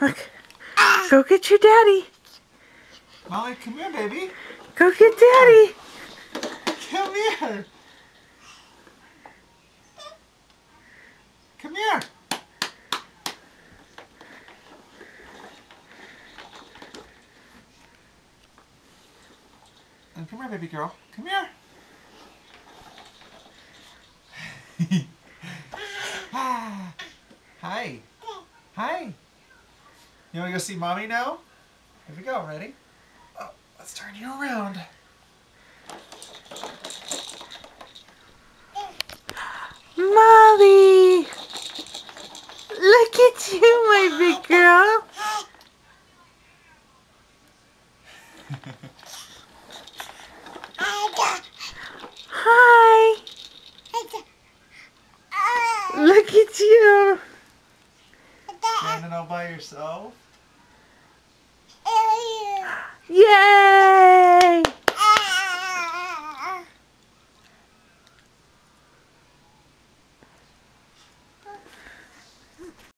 Look. Go get your daddy. Molly, come here, baby. Go get daddy. Come here. Come here. And come here, baby girl. Come here. Hi. Hi. You want to go see mommy now? Here we go. Ready? Oh, let's turn you around. Molly. Look at you, my big girl. Hi. Look at you. Standing all by yourself?